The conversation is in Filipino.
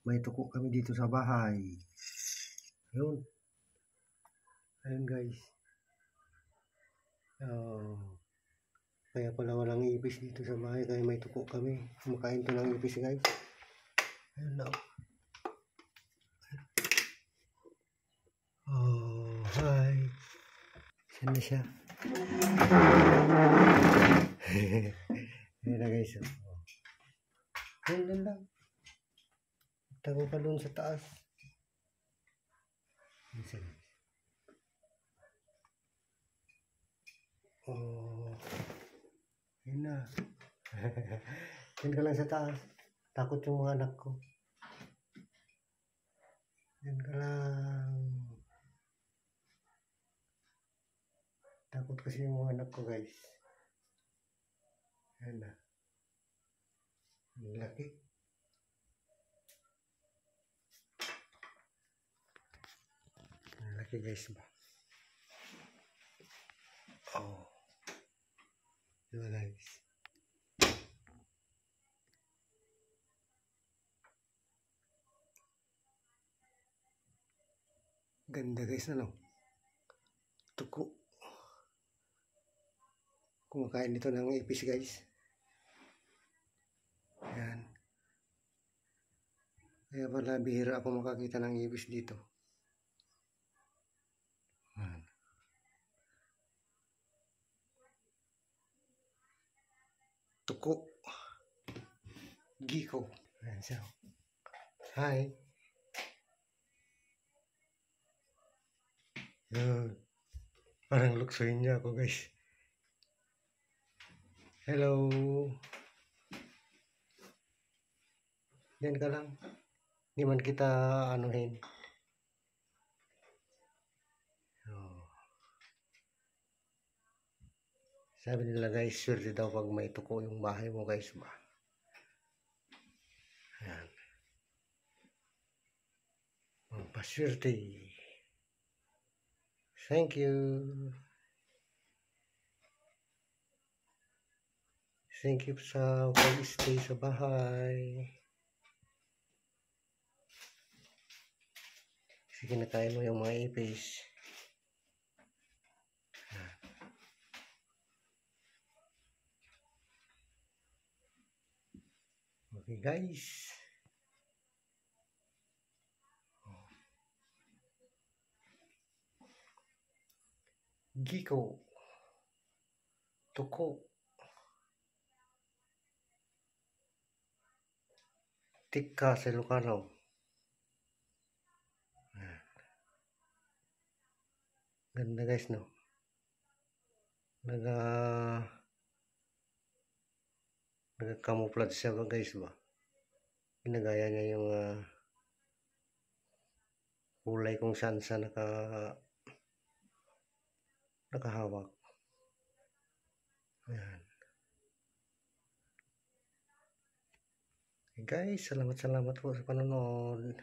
may tuko kami dito sa bahay. Yun. Ayun guys. Kaya pala walang ipis dito sa bahay, kaya may tuko kami. Kumakain to ng ipis guys. Ayun na. Oh, hi. Saan na siya? Ayun na guys. Ayun lang. Tago ka doon sa taas. Listen. Oh. Ayun na. Ayun ka lang sa taas. Takot yung mga anak ko. Ayun ka lang. Takot kasi yung mga anak ko guys. Ayun na. Ang laki. Ang laki guys ba? Oh. Diba guys? Ganda guys, ano? Tuko. Kumakain dito ng ipis guys. Ayan. Kaya pala bihira ako makakita ng ipis dito. Ayan. Tuko. Giko. Ayan siya. Hi. Yun. Parang luksoy niya ako guys. Hello. Diyan ka lang. Hindi man kita anuhin. Oh. Sabi nila guys, swerte daw pag may tuko yung bahay mo guys ba. Ayan. Paswerte. Thank you. Thank you sa pag-stay sa bahay. Kasi kinakain mo yung mga ipis. Okay guys. Giko. Tuko. Tikka sa Ilocano. Ganda guys no. Nag-camouflage siya guys ba. Ginagaya niya yung kulay kung saan sa nakahawak. Ayan. Okay guys, salamat po sa panonood.